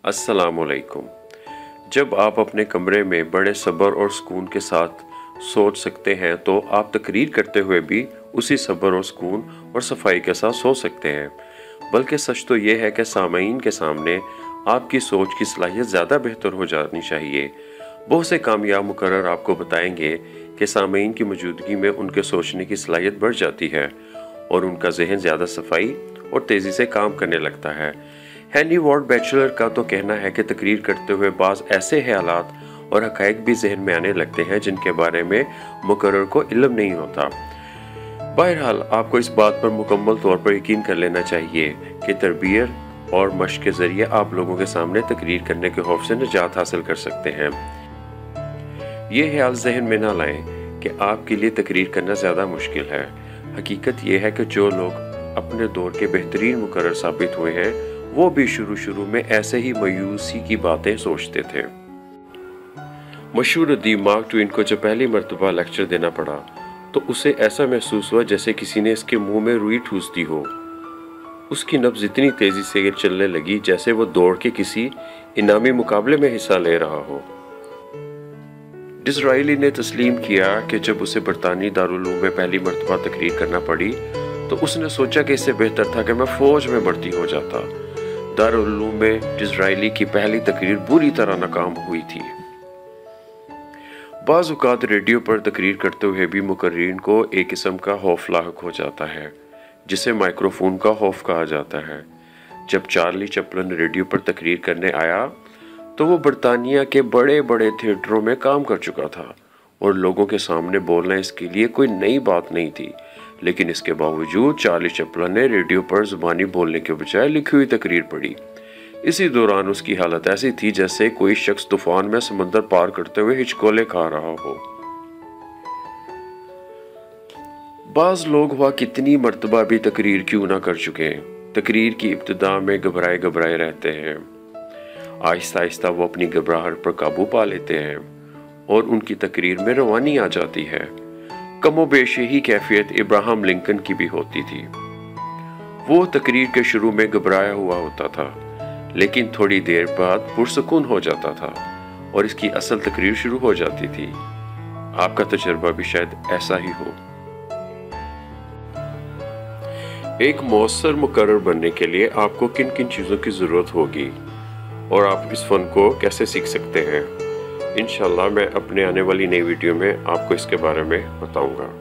السلام علیکم۔ جب آپ اپنے کمرے میں بڑے صبر اور سکون کے ساتھ سوچ سکتے ہیں تو آپ تقریر کرتے ہوئے بھی اسی صبر اور سکون اور صفائی کے ساتھ سوچ سکتے ہیں۔ بلکہ سچ تو یہ ہے کہ سامعین کے سامنے آپ کی سوچ کی صلاحیت زیادہ بہتر ہو جانی چاہیے۔ بہت سے کامیاب مقرر آپ کو بتائیں گے کہ سامعین کی موجودگی میں ان کے سوچنے کی صلاحیت بڑھ جاتی ہے اور ان کا ذہن زیادہ صفائی اور تیزی سے کام کرنے لگتا ہے۔ ہینری وارڈ بیچلر کا تو کہنا ہے کہ تقریر کرتے ہوئے بعض ایسے خیالات اور حقائق بھی ذہن میں آنے لگتے ہیں جن کے بارے میں مقرر کو علم نہیں ہوتا۔ بہرحال آپ کو اس بات پر مکمل طور پر یقین کر لینا چاہیے کہ تربیت اور مشق کے ذریعے آپ لوگوں کے سامنے تقریر کرنے کے خوف سے نجات حاصل کر سکتے ہیں۔ یہ خیال ذہن میں نہ لائیں کہ آپ کے لیے تقریر کرنا زیادہ مشکل ہے۔ حقیقت یہ ہے کہ جو لوگ اپنے دور کے بہترین مقرر ثابت ہوئے ہیں وہ بھی شروع میں ایسے ہی مایوسی کی باتیں سوچتے تھے۔ مشہور ادیب مارک ٹوین کو جب پہلی مرتبہ لیکچر دینا پڑا تو اسے ایسا محسوس ہوا جیسے کسی نے اس کے منہ میں روئی ٹھوس دی ہو۔ اس کی نبض اتنی تیزی سے چلنے لگی جیسے وہ دوڑ کے کسی انعامی مقابلے میں حصہ لے رہا ہو۔ ڈزرائیلی نے تسلیم کیا کہ جب اسے برطانوی دارالعلوم میں پہلی مرتبہ تقریر کرنا پڑی تو اس نے سوچا کہ اس سے بہتر تھا کہ میں فوج میں بھرتی ہو جاتا۔ دارالعلوم میں ڈزرائیلی کی پہلی تقریر بری طرح ناکام ہوئی تھی۔ بعض اوقات ریڈیو پر تقریر کرتے ہوئے بھی مقررین کو ایک قسم کا خوف لاحق ہو جاتا ہے جسے مائکروفون کا خوف کہا جاتا ہے۔ جب چارلی چپلن ریڈیو پر تقریر کرنے آیا تو وہ برطانیہ کے بڑے بڑے تھیٹروں میں کام کر چکا تھا اور لوگوں کے سامنے بولنا اس کے لیے کوئی نئی بات نہیں تھی، لیکن اس کے باوجود چارلی چپلن نے ریڈیو پر زبانی بولنے کے بجائے لکھی ہوئی تقریر پڑھی۔ اسی دوران اس کی حالت ایسی تھی جیسے کوئی شخص طوفان میں سمندر پار کرتے ہوئے ہچکولے کھا رہا ہو۔ بعض لوگ وہ کتنی مرتبہ بھی تقریر کیوں نہ کر چکے ہیں، تقریر کی ابتدا میں گھبرائے رہتے ہیں۔ آہستہ آہستہ وہ اپنی گھبراہٹ پر قابو پا لیتے ہیں اور ان کی تقریر میں روانی آ جاتی ہے۔ کم و بیش یہی کیفیت ابراہم لنکن کی بھی ہوتی تھی۔ وہ تقریر کے شروع میں گھبرایا ہوا ہوتا تھا لیکن تھوڑی دیر بعد پرسکون ہو جاتا تھا اور اس کی اصل تقریر شروع ہو جاتی تھی۔ آپ کا تجربہ بھی شاید ایسا ہی ہو۔ ایک مؤثر مقرر بننے کے لیے آپ کو کن کن چیزوں کی ضرورت ہوگی اور آپ اس فن کو کیسے سیکھ سکتے ہیں، انشاءاللہ میں اپنے آنے والی نئی ویڈیو میں آپ کو اس کے بارے میں بتاؤں گا۔